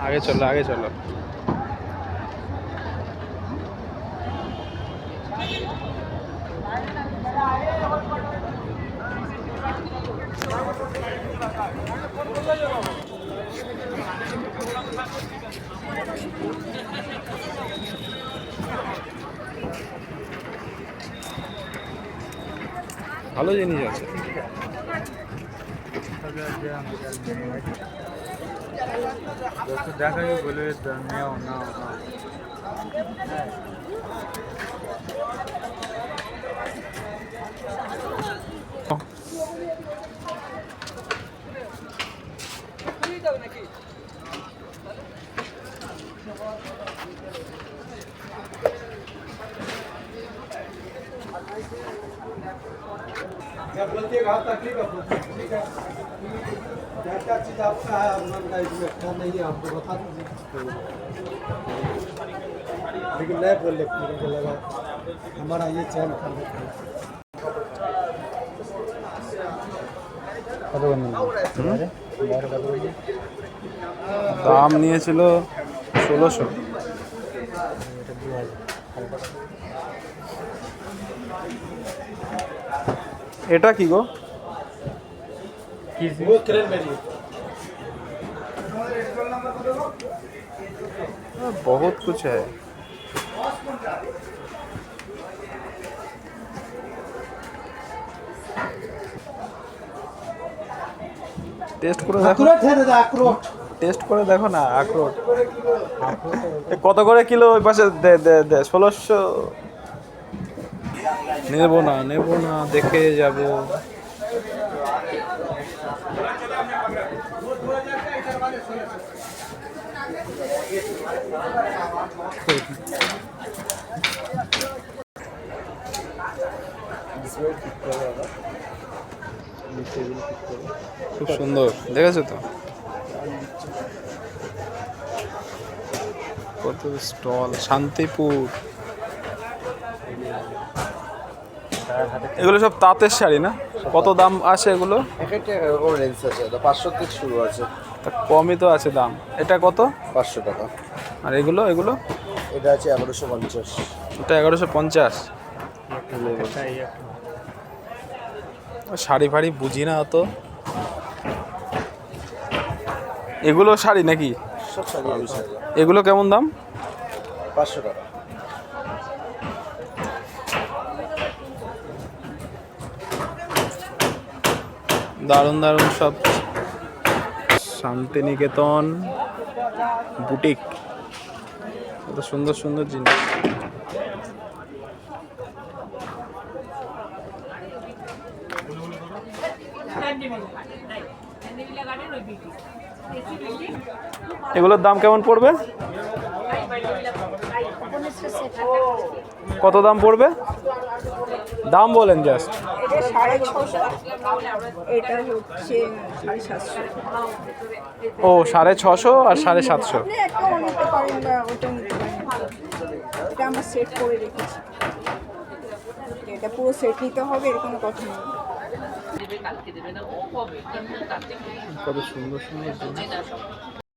आगे चलो आगे चलो। ভালো জিনিস আছে। দেখাই বলে নেও না बोलिएगा तकलीफ ठीक है। क्या क्या चीज़ आपका है मन का इसमें क्या नहीं है आपको बता दीजिए। लेकिन नहीं बोले मुझे लगा हमारा ये चैन कर देते हैं। দাম নিয়েছিল 1600। এটা কি গো? वो क्रेनबेरी बहुत कुछ है। টেস্ট করে দেখো, अखरोट है दादा अखरोट। টেস্ট করে দেখো না আখরোট। কত করে কিলো ওই পাশে? দে দে দে 1600। নেব না নেব না, দেখে যাব। খুব সুন্দর, দেখেছো তো কত স্টল। শান্তিপুর, এগুলো সব তাঁতের শাড়ি না? কত দাম আছে এগুলো? এক একটা এরকম রেঞ্জ আছে, 500 থেকে শুরু আছে। তা কমই তো আছে দাম। এটা কত? 500 টাকা। আর এগুলো এগুলো? এটা আছে 1150। এটা 1150। শাড়ি ফাড়ি বুঝি না অত। এগুলো শাড়ি নাকি? সব শাড়ি আছে। এগুলো কেমন দাম? 500 টাকা। দারুণ দারুণ সব শান্তিনিকেতন বুটিক, কত সুন্দর সুন্দর জিনিস। এগুলোর দাম কেমন পড়বে? কত দাম পড়বে? দাম বলেন জাস্ট। এটা 650, এটা হচ্ছে 750। ও 650 আর 750। আপনি একটা নিতে পারেন বা ওটা নিতে পারেন। এটা আমরা সেট করে রেখেছি, এটা পুরো সেট নিতে হবে এর কোনো কথা নেই। কত সুন্দর সুন্দর জিনিস।